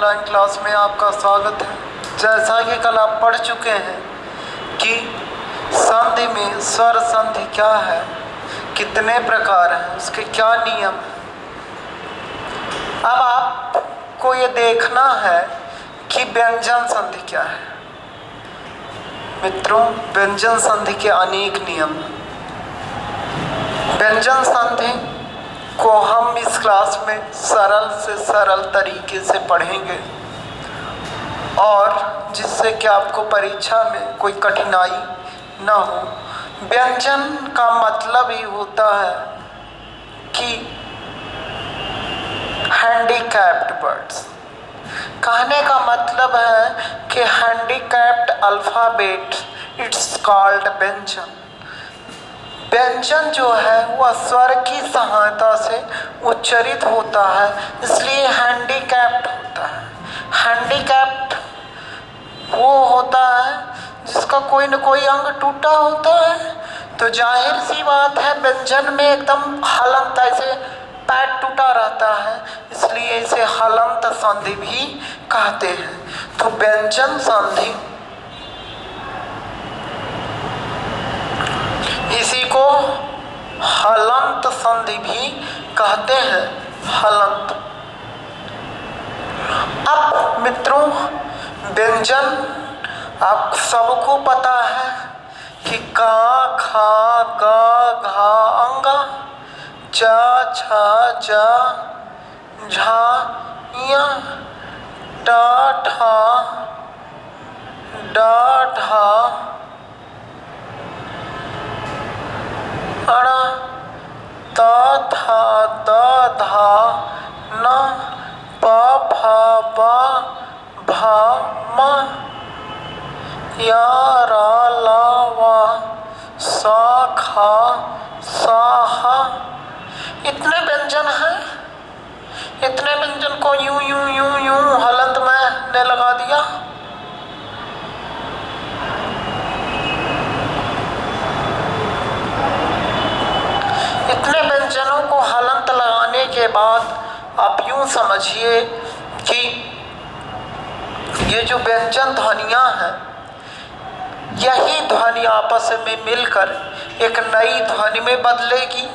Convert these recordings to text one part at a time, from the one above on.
Online class में आपका स्वागत है। जैसा कि कल आप पढ़ चुके हैं कि संधि में स्वर संधि क्या है, कितने प्रकार हैं, उसके क्या नियम हैं। अब आपको ये देखना है कि व्यंजन संधि क्या है। मित्रों, व्यंजन संधि के अनेक नियम हैं। व्यंजन संधि को हम इस क्लास में सरल से सरल तरीके से पढ़ेंगे और जिससे कि आपको परीक्षा में कोई कठिनाई न हो। व्यंजन का मतलब ही होता है कि हैंडीकैप्ड वर्ड्स। कहने का मतलब है कि हैंडीकैप्ड अल्फ़ाबेट इट्स कॉल्ड व्यंजन। व्यंजन जो है वह स्वर की सहायता से उच्चारित होता है, इसलिए हैंडीकैप्ड होता है। हैंडीकैप्ड वो होता है जिसका कोई न कोई अंग टूटा होता है। तो जाहिर सी बात है व्यंजन में एकदम हलंत, ऐसे पैर टूटा रहता है, इसलिए इसे हलंत संधि भी कहते हैं। तो व्यंजन संधि इसी को हलंत संधि भी कहते हैं। हलंत। अब मित्रों, व्यंजन आप सबको पता है कि का, खा, गा, घा, अंगा, चा, छा, जा, झा, या, टा, ठा, डा, ढा, अड़ा, ता, था, दा, धा, न, पा, फा, बा, भा, मा, या, रा, ला, वा, सा, खा, सा, हा। इतने व्यंजन हैं। इतने व्यंजन को यूं यूं यूं यूं हलंत में ने लगा दिया। इतने व्यंजनों को हलंत लगाने के बाद आप यूं समझिए कि ये जो व्यंजन ध्वनियाँ हैं, यही ध्वनि आपस में मिलकर एक नई ध्वनि में बदलेगी।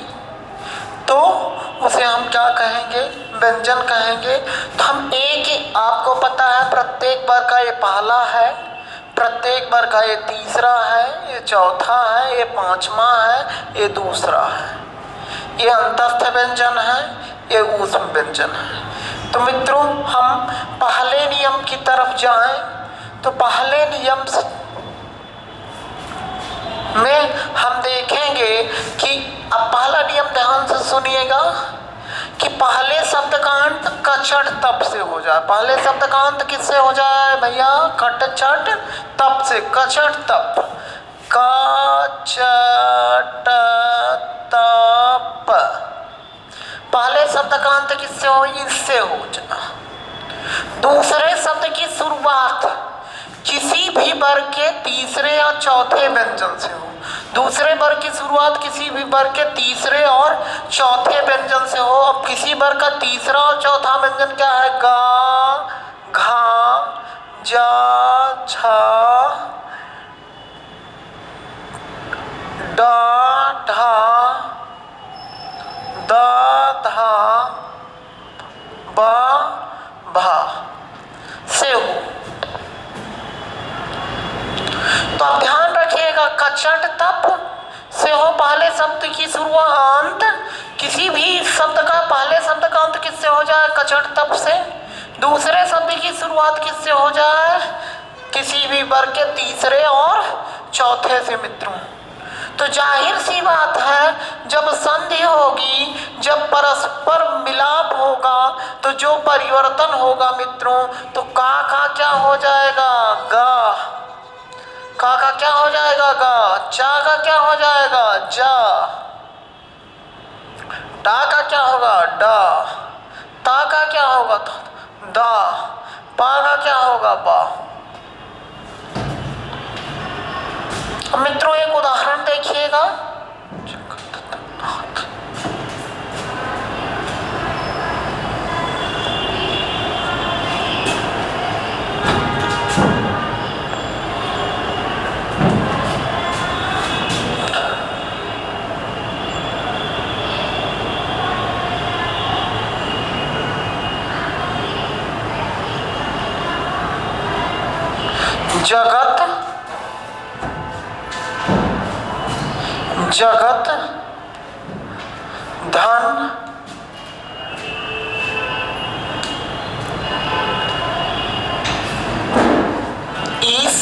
तो उसे हम क्या कहेंगे? व्यंजन कहेंगे। तो हम एक ही, आपको पता है प्रत्येक बार का ये पहला है, प्रत्येक बार का ये तीसरा है, ये चौथा है, ये पांचवा है, ये दूसरा है, ये अंतस्थ व्यंजन है, ये ऊष्म व्यंजन है। तो मित्रों, हम पहले नियम की तरफ जाएं तो पहले नियम में हम देखेंगे कि अब पहला नियम ध्यान से सुनिएगा कि पहले शब्द का अंत कचट तप से हो जाए। पहले शब्द का अंत किससे हो जाए भैया? कट चट तप से। कचट तप, कचट तप। पहले शब्द का अंत किससे हो? इससे हो जाए। दूसरे शब्द की शुरुआत किसी भी वर्ग के तीसरे या चौथे व्यंजन से हो। दूसरे वर्ग की शुरुआत किसी भी वर्ग के तीसरे और चौथे व्यंजन से हो। अब किसी वर्ग का तीसरा और चौथा व्यंजन क्या है? गा, घा, जा, झा, डा, ढा, दा, धा, बा, भा से हो। तो आप ध्यान रखिएगा, कचट तप से हो पहले शब्द की शुरुआत। किसी भी शब्द का पहले शब्द का अंत किससे हो जाए? कचट तप से। दूसरे शब्द की शुरुआत किससे हो जाए? किसी भी वर्ग के तीसरे और चौथे से। मित्रों, तो जाहिर सी बात है, जब संधि होगी, जब परस्पर मिलाप होगा, तो जो परिवर्तन होगा मित्रों, तो का क्या हो जाएगा? गा। का क्या हो जाएगा? गा। चा का क्या हो जाएगा? जा। टा का क्या होगा? डा। ता का क्या होगा? दा। पा का क्या होगा? बा। मित्रों, एक उदाहरण देखिएगा। जगत जगत धन ईस।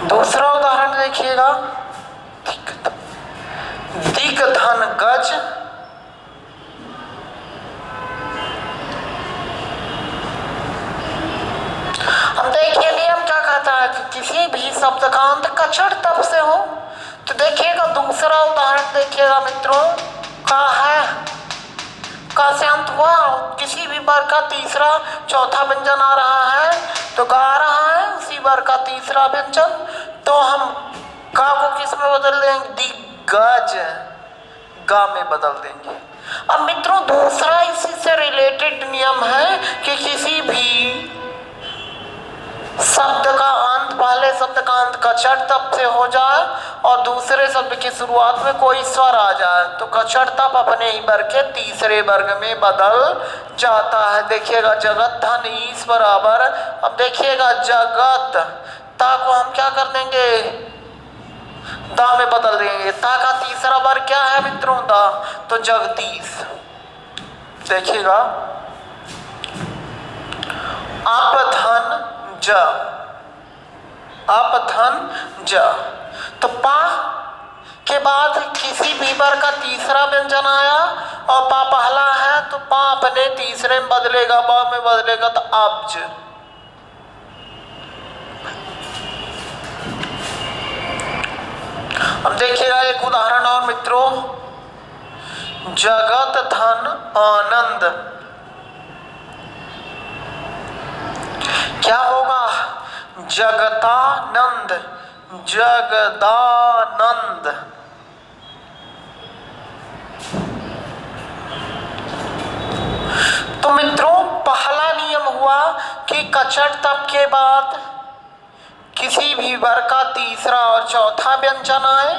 दूसरा उदाहरण देखिएगा, दिक धन गज। हम देखिए नियम क्या कहता है कि किसी भी शब्द का अंत कचड़ तब से हो। तो देखिएगा दूसरा उदाहरण देखिएगा मित्रों, का है, का से अंत हुआ, किसी भी वर्ग का तीसरा चौथा व्यंजन आ रहा है तो गा रहा है उसी वर्ग का तीसरा व्यंजन, तो हम का को किस में बदल देंगे, दिग्गज, गा में बदल देंगे। अब मित्रों दूसरा इसी से रिलेटेड नियम है कि किसी भी शब्द का अंत, पहले शब्द का अंत कचड़ तप से हो जाए और दूसरे शब्द की शुरुआत में कोई स्वर आ जाए तो कचड़ तप अपने ही वर्ग के तीसरे वर्ग में बदल जाता है। देखिएगा जगत धन ईस बराबर, अब देखिएगा जगत, ता को हम क्या कर देंगे, दा में बदल देंगे। ता का तीसरा वर्ग क्या है मित्रों, दा, तो जगदीश। देखिएगा अपधन ज, अपधन ज, तो पा के बाद किसी भी वर्ग का तीसरा व्यंजन आया और पा पहला है तो पा अपने तीसरे में बदलेगा, बा में बदलेगा तो अब्ज। अब देखिएगा एक उदाहरण और मित्रों, जगत धन आनंद। क्या होगा, जगतानंद, जगदानंद। तो मित्रों पहला नियम हुआ कि कचड़ तप के बाद किसी भी वर्ग का तीसरा और चौथा व्यंजन आए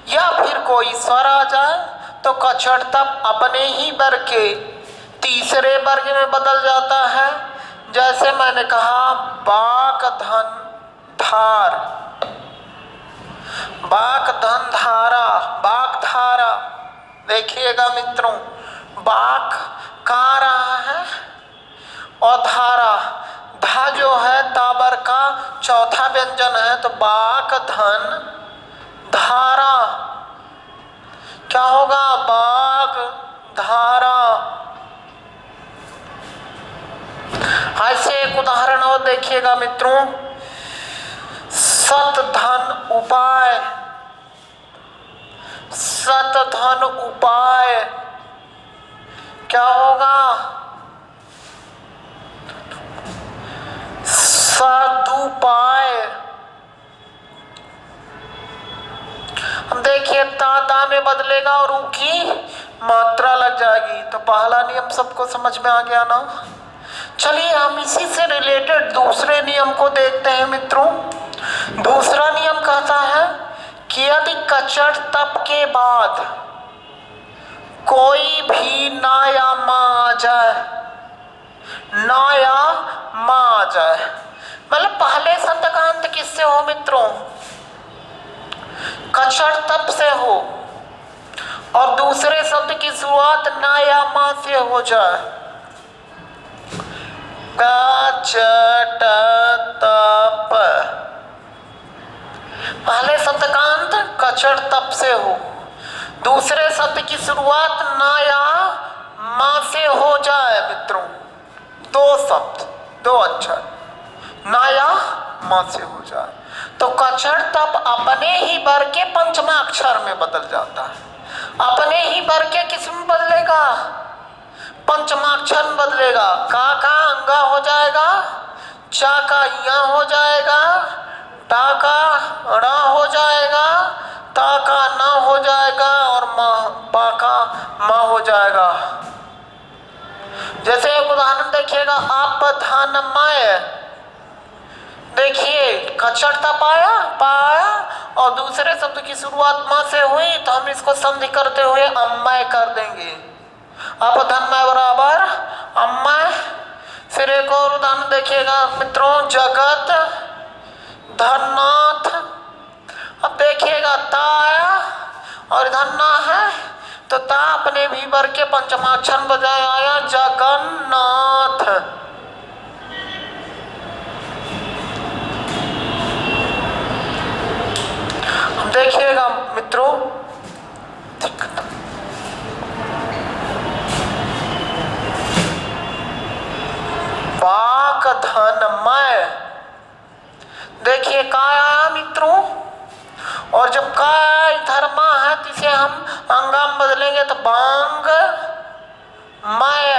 या फिर कोई स्वर आ जाए तो कचड़ तप अपने ही वर्ग के तीसरे वर्ग में बदल जाता है। जैसे मैंने कहा बाक धन धार, बाक धन धारा, बाक धारा। देखिएगा मित्रों बाक का रहा है और धारा, धा जो है ताबर का चौथा व्यंजन है तो बाक धन धारा। क्या होगा, बाक धारा। ऐसे एक उदाहरण और देखिएगा मित्रों, सत धन उपाय, सत धन उपाय। क्या होगा, सदुपाय। हम देखिए ता में बदलेगा और ऊ की मात्रा लग जाएगी। तो पहला नियम सबको समझ में आ गया ना। चलिए हम इसी से रिलेटेड दूसरे नियम को देखते हैं मित्रों। दूसरा नियम कहता है कि यदि कचड़ तप के बाद कोई भी ना या मा आ जाए, ना या मा आ जाए, मतलब पहले शब्द का अंत किससे हो मित्रों, कचड़ तप से हो और दूसरे शब्द की शुरुआत ना या मा से हो जाए, कचड़ तप, पहले शब्द का अंत कचड़ तप से हो, दूसरे शब्द की शुरुआत ना या मा से हो जाए मित्रों, दो शब्द, दो अक्षर, ना या मा से हो जाए तो कचड़ तप अपने ही वर्ग के पंचमा अक्षर में बदल जाता है। अपने ही वर्ग के किस में बदलेगा, पंचमाक्षर में बदलेगा। का अंगा हो जाएगा, चा का या हो जाएगा, टा का ड़ा हो जाएगा, ता का ना हो जाएगा और मा पा का मा हो जाएगा। जैसे एक उदाहरण देखिएगा, आप धनमय। देखिए कचड़ तप आया, पाया और दूसरे शब्द की शुरुआत मा से हुई तो हम इसको संधि करते हुए अम्मय कर देंगे। अपधन्मय बराबर अम्मय। फिर एक और उदाहरण देखिएगा मित्रों, जगत धननाथ। अब देखिएगा ता आया और धन्ना है, तो ता अपने भी वर्ग के पंचमाक्षर बजाय आया जगन्नाथ। देखिएगा मित्रों, वाक धनमय, देखिए का आया मित्रों, और जब का धर्मा है तो इसे हम अंगाम बदलेंगे तो बांग मय।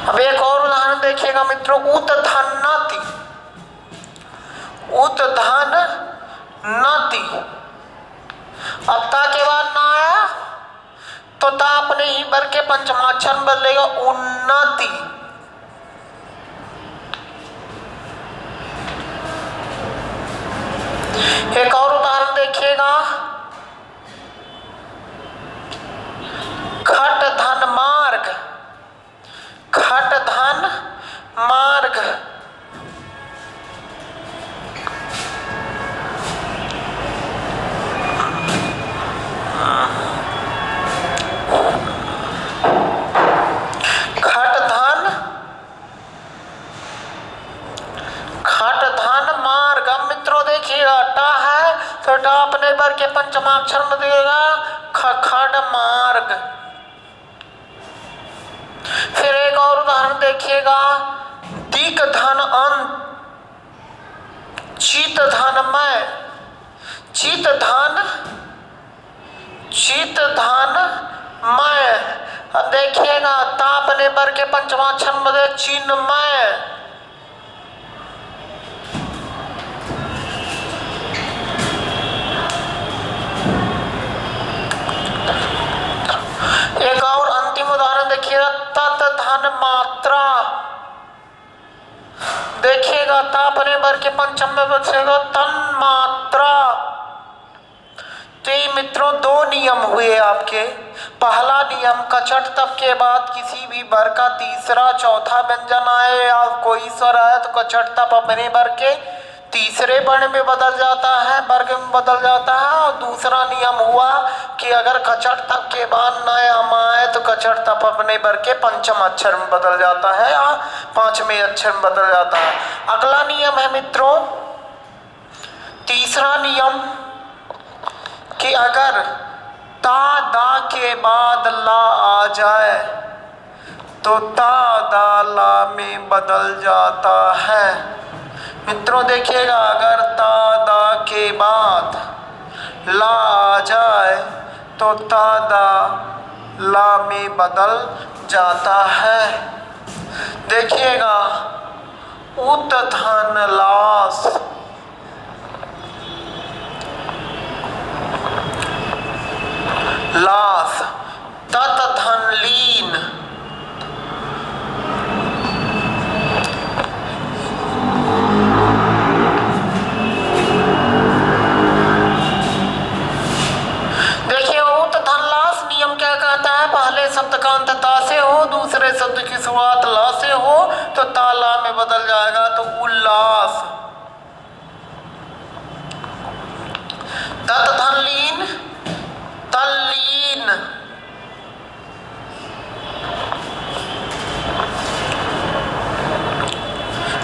अब एक और उदाहरण देखिएगा मित्रों, उत्धन्नति, उत्धन्नति। अब ता के बाद ना आया तो ता अपने ही वर्ग के पंचमाक्षर बदलेगा उन्नति। एक और उदाहरण देखिएगा, खट धन मार्ग, खट धन मार्ग। खट धन मार्ग। अब मित्रों देखिएगा टा है तो टा अपने वर्ग के पंचमाक्षर में देगा खड़ मार्ग। फिर एक और उदाहरण देखिएगा, दिक धन अंत, चित धनमय, चित धन, चित धन मय। अब देखिएगा ता अपने वर्ग के पंचमाक्षर में दे चिन्मय। एक और अंतिम उदाहरण देखिएगा, तत् धन मात्रा। देखिएगा ता अपने वर्ग के पंचम में बचेगा तन मात्रा। तो ये मित्रों दो नियम हुए आपके। पहला नियम, कचट तब के बाद किसी भी वर्ग का तीसरा चौथा व्यंजन आए या कोई स्वर आए तो कचट तब अपने वर्ग के तीसरे वर्ण में बदल जाता है, वर्ग में बदल जाता है। और दूसरा नियम हुआ कि अगर कचट तब के बाद नाम आए तो कचट तब अपने वर्ग के पंचम अक्षर में बदल जाता है या पांचवें अक्षर में बदल जाता है। अगला नियम है मित्रों, तीसरा नियम, कि अगर ता दा के बाद ला आ जाए तो ता दा ला में बदल जाता है। मित्रों देखिएगा, अगर ता दा के बाद ला आ जाए तो ता दा ला में बदल जाता है। देखिएगा, उत्धन लास, लास, तत धन लीन, देखिए उत धन लास नियम क्या कहता है, पहले शब्द का अंत ता से हो, दूसरे शब्द की शुरुआत ला से हो तो ताला में बदल जाएगा तो उल्लास। तत धन लीन, तल्लीन।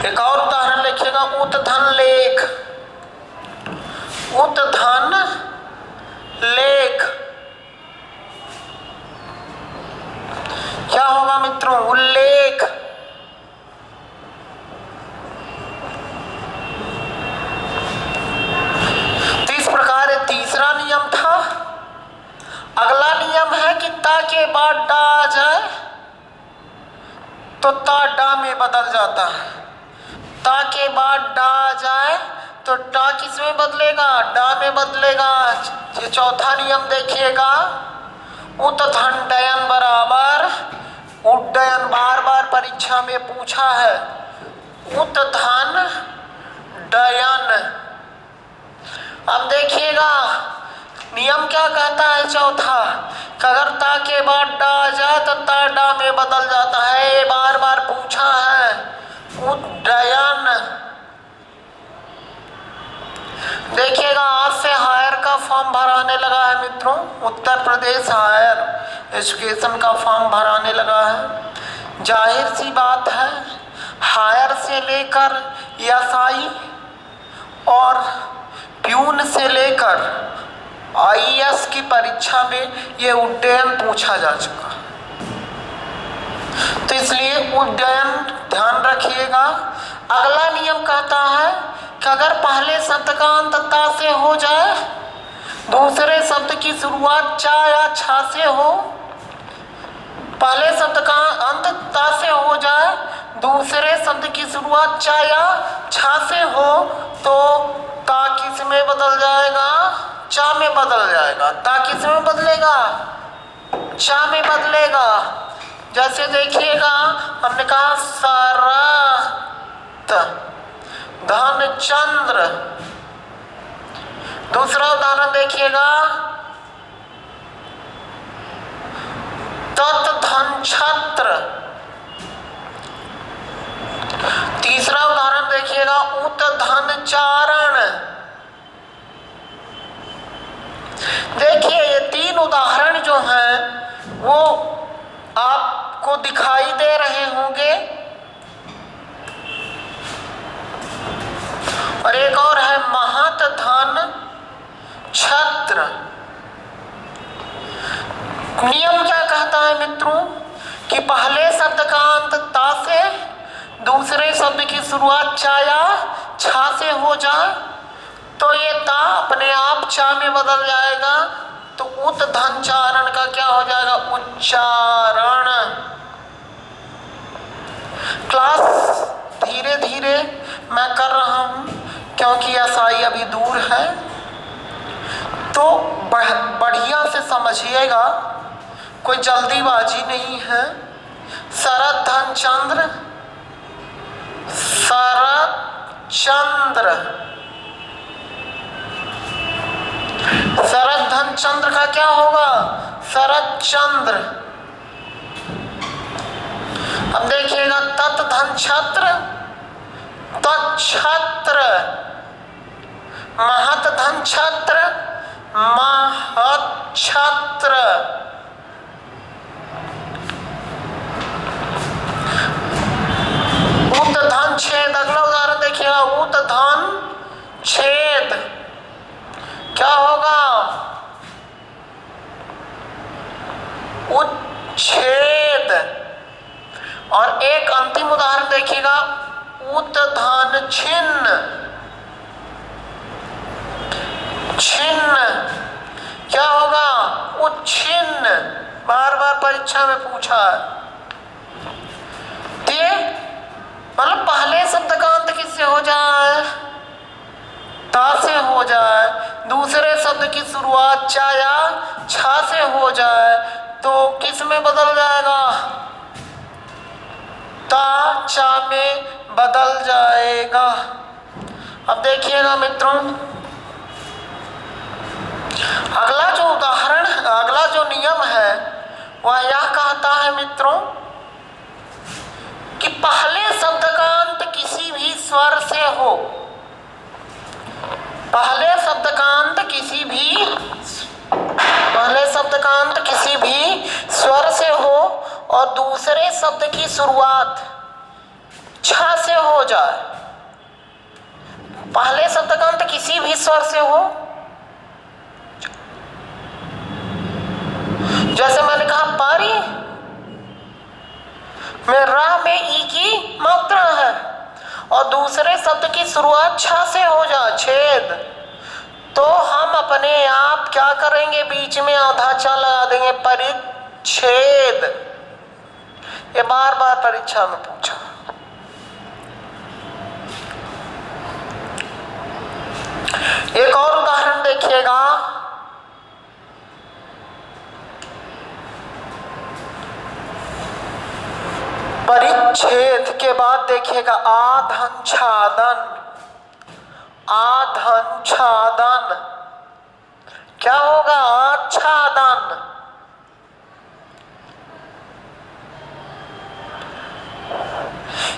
एक और उदाहरण लिखिएगा, उत्धन लेख, उत्धन लेख। क्या होगा मित्रों, उल्लेख। तो इस प्रकार तीसरा नियम था। अगला नियम है कि ता के बाद डा आ जाए तो ता डा में बदल जाता है। ता के बाद डा आ जाए तो डा किस में बदलेगा, डा में बदलेगा। ये चौथा नियम देखिएगा, उत्धन डयन बराबर उड्डयन, बार बार परीक्षा में पूछा है, उत्धन डयन। अब देखिएगा नियम क्या कहता है चौथा, कि अगर ता के बाद डा आ जाए तो ता डा में बदल जाता है। ये बार बार पूछा है। उड्डयन, देखिएगा आज से हायर का फॉर्म भराने लगा है मित्रों। उत्तर प्रदेश हायर एजुकेशन का फॉर्म भराने लगा है। जाहिर सी बात है, हायर से लेकर एसआई और प्यून से लेकर आईएएस की परीक्षा में ये उड्डयन पूछा जा चुका, तो इसलिए उड्डयन ध्यान रखिएगा। अगला नियम कहता है कि अगर पहले शब्द का अंत ता से हो जाए, दूसरे शब्द की शुरुआत चा या छा से हो, पहले शब्द का अंत ता से हो जाए, दूसरे शब्द की शुरुआत चा या छा से हो, तो ता किस में बदल जाएगा, चा में बदल जाएगा। ता किस में बदलेगा, चा में बदलेगा। जैसे देखिएगा, हमने कहा शरत धनचंद्र। दूसरा उदाहरण देखिएगा, तत् धनछत्र। तीसरा उदाहरण देखिएगा, उत धनचारण। देखिए ये तीन उदाहरण जो हैं वो आपको दिखाई दे रहे होंगे। और एक और है महत धन छत्र। नियम क्या कहता है मित्रों, कि पहले शब्द का अंत ता से, दूसरे शब्द की शुरुआत चा या छा से हो जाए, तो ये ता अपने आप चा में बदल जाएगा। तो उत धनचारण का क्या हो जाएगा, उच्चारण। क्लास धीरे धीरे मैं कर रहा हूं क्योंकि एसआई अभी दूर है, तो बढ़िया से समझिएगा, कोई जल्दीबाजी नहीं है। शरत धनचंद्र, शरत चंद्र। शरत धनचंद्र का क्या होगा, शरत चंद्र। अब देखिएगा, तत् धनछत्र, तच्छत्र। महत धनछत्र, महच्छत्र। उत धन छेद। अगला उदाहरण देखिएगा, उत धन छेद। क्या होगा, उच्छेद। और एक अंतिम उदाहरण देखिएगा, उत धन छिन्न। छिन्न क्या होगा, उच्छिन्न। बार बार परीक्षा में पूछा है। मतलब पहले शब्द का अंत किससे हो जाए, ता से हो जाए, दूसरे शब्द की शुरुआत चा या छा से हो जाए, तो किस में बदल जाएगा, ता चा में बदल जाएगा। अब देखिएगा मित्रों, अगला जो उदाहरण, अगला जो नियम है वह यह कहता है मित्रों कि पहले शब्द का अंत किसी भी स्वर से हो, पहले शब्द का अंत किसी भी स्वर से हो और दूसरे शब्द की शुरुआत छा से हो जाए। पहले शब्द का अंत किसी भी स्वर से हो, जैसे मैंने कहा पारी में रा में ई की मात्रा है और दूसरे शब्द की शुरुआत छा से हो जाए, छेद, तो हम अपने आप क्या करेंगे, बीच में आधा चा लगा देंगे, परिच्छेद। ये बार बार परीक्षा में पूछा। एक और उदाहरण देखिएगा, परिच्छेद के बाद देखिएगा आधन छादन। आधन छादन क्या होगा? आच्छादन।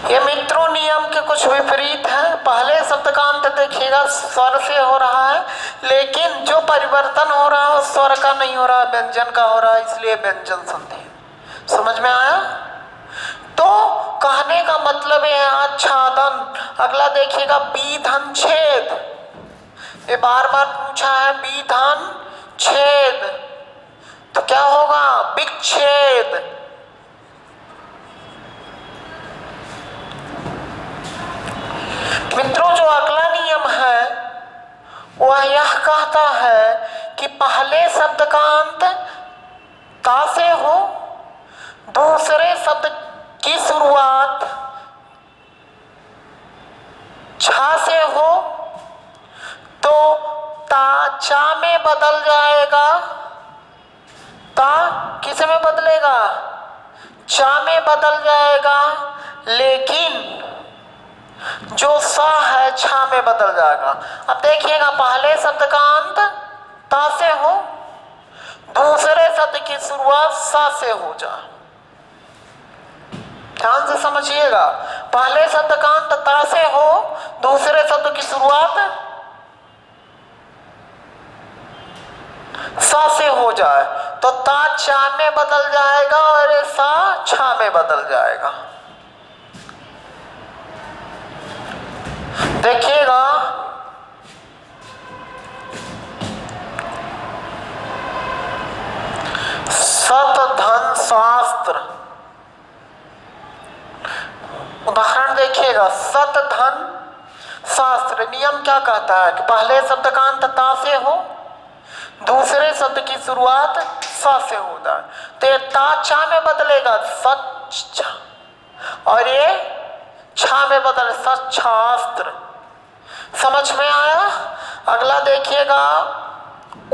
ये मित्रों नियम के कुछ विपरीत है। पहले शब्द का अंत देखिएगा स्वर से हो रहा है, लेकिन जो परिवर्तन हो रहा है स्वर का नहीं हो रहा है, व्यंजन का हो रहा है, इसलिए व्यंजन संधि। समझ में आया? तो कहने का मतलब है आच्छादन। अगला देखिएगा बीधन छेद। ये बार बार पूछा है, बीधन छेद, तो क्या होगा? विच्छेद। मित्रों जो अगला नियम है वह यह कहता है कि पहले शब्द का अंत ता से हो, दूसरे शब्द की शुरुआत छा से हो तो ता चा में बदल जाएगा। ता किस में बदलेगा? चा में बदल जाएगा, लेकिन जो सा है छा में बदल जाएगा। अब देखिएगा पहले शब्द का अंत ता से हो, दूसरे शब्द की शुरुआत सा से हो जाए। ध्यान से समझिएगा, पहले शब्द का अंत ता से हो, दूसरे शब्द की शुरुआत सा से हो जाए तो ता चा में बदल जाएगा और सा छा में बदल जाएगा। देखिएगा सत धन शास्त्र, उदाहरण देखिएगा सत धन शास्त्र। नियम क्या कहता है कि पहले शब्द का अंत ता से हो, दूसरे शब्द की शुरुआत सा से हो जाए, तो ये ता चा में बदलेगा सच, और ये छा में बदल सच्छास्त्र। समझ में आया? अगला देखिएगा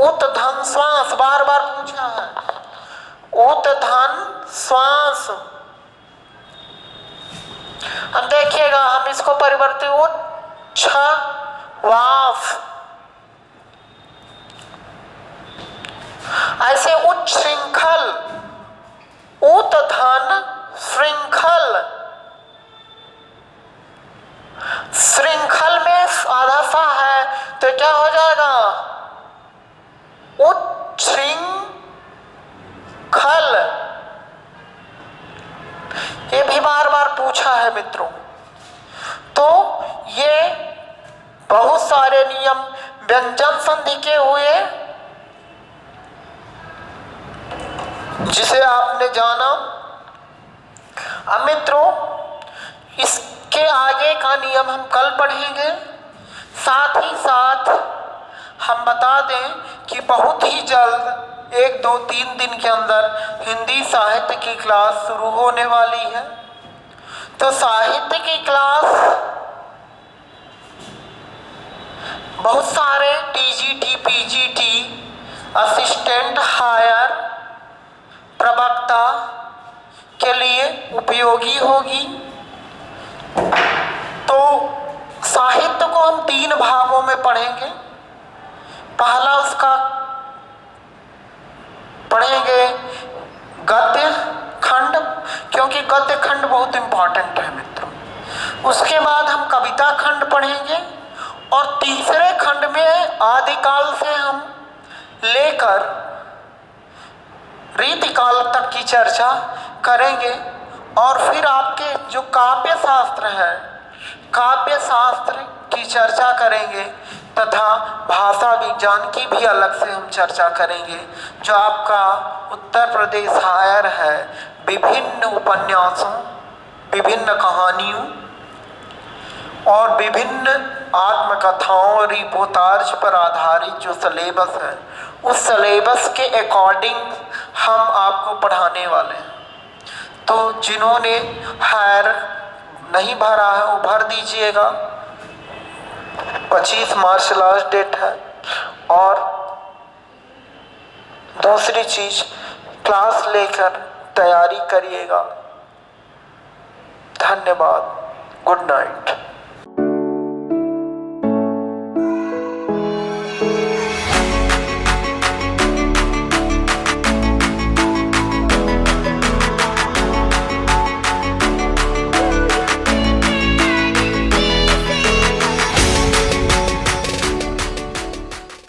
उत धन श्वास, बार बार पूछा है, उत धन श्वास। अब देखिएगा हम इसको परिवर्तित उच्छ्वास, ऐसे उच्छृंखल, उत धन श्रृंखल। श्रृंखल में आधा सा है तो क्या हो जाएगा? उच्छृंखल। ये भी बार बार पूछा है मित्रों। तो ये बहुत सारे नियम व्यंजन संधि के हुए जिसे आपने जाना। अब मित्रों इसके आगे का नियम हम कल पढ़ेंगे। साथ ही साथ हम बता दें कि बहुत ही जल्द 1-2-3 दिन के अंदर हिंदी साहित्य की क्लास शुरू होने वाली है। तो साहित्य की क्लास बहुत सारे टीजीटी, पीजीटी, असिस्टेंट हायर, प्रवक्ता के लिए उपयोगी होगी। तो साहित्य को हम 3 भागों में पढ़ेंगे। पहला उसका पढ़ेंगे गद्य खंड, क्योंकि गद्य खंड बहुत इंपॉर्टेंट है मित्रों। उसके बाद हम कविता खंड पढ़ेंगे और तीसरे खंड में आदिकाल से हम लेकर रीतिकाल तक की चर्चा करेंगे। और फिर आपके जो काव्य शास्त्र है, काव्य शास्त्र की चर्चा करेंगे तथा भाषा विज्ञान की भी अलग से हम चर्चा करेंगे। जो आपका उत्तर प्रदेश हायर है, विभिन्न उपन्यासों, विभिन्न कहानियों और विभिन्न आत्मकथाओं, रिपोर्टाज पर आधारित जो सिलेबस है, उस सिलेबस के अकॉर्डिंग हम आपको पढ़ाने वाले हैं। तो जिन्होंने हायर नहीं भरा है वो भर दीजिएगा। 25 मार्च लास्ट डेट है। और दूसरी चीज, क्लास लेकर तैयारी करिएगा। धन्यवाद। Good night.